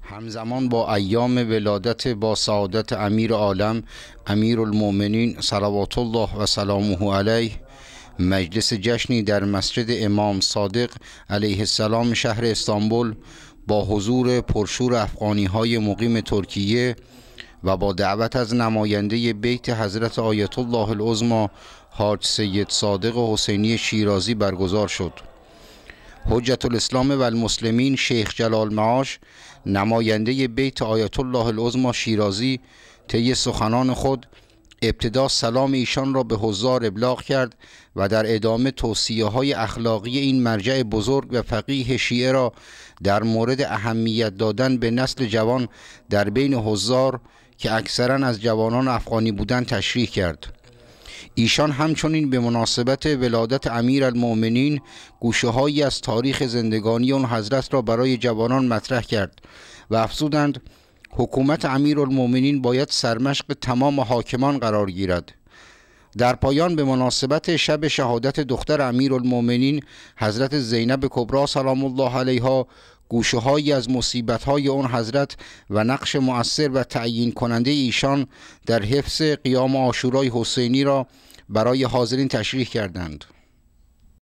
همزمان با ایام ولادت با سعادت امیر عالم امیر المؤمنین صلوات الله و سلامه علیه، مجلس جشنی در مسجد امام صادق علیه السلام شهر استانبول با حضور پرشور افغانی های مقیم ترکیه و با دعوت از نماینده بیت حضرت آیت الله العظمی حاج سید صادق حسینی شیرازی برگزار شد. حجت الاسلام و المسلمین شیخ جلال معاش نماینده بیت آیت الله العظمی شیرازی طی سخنان خود ابتدا سلام ایشان را به حضار ابلاغ کرد و در ادامه توصیه های اخلاقی این مرجع بزرگ و فقیه شیعه را در مورد اهمیت دادن به نسل جوان در بین حضار که اکثرا از جوانان افغانی بودند تشریح کرد. ایشان همچنین به مناسبت ولادت امیر المؤمنین گوشه‌هایی از تاریخ زندگانی آن حضرت را برای جوانان مطرح کرد و افزودند حکومت امیر المؤمنین باید سرمشق تمام حاکمان قرار گیرد. در پایان به مناسبت شب شهادت دختر امیر المؤمنین حضرت زینب کبری سلام الله علیها گوشه‌هایی از مصیبت‌های آن حضرت و نقش مؤثر و تعیین کننده ایشان در حفظ قیام عاشورای حسینی را برای حاضرین تشریح کردند.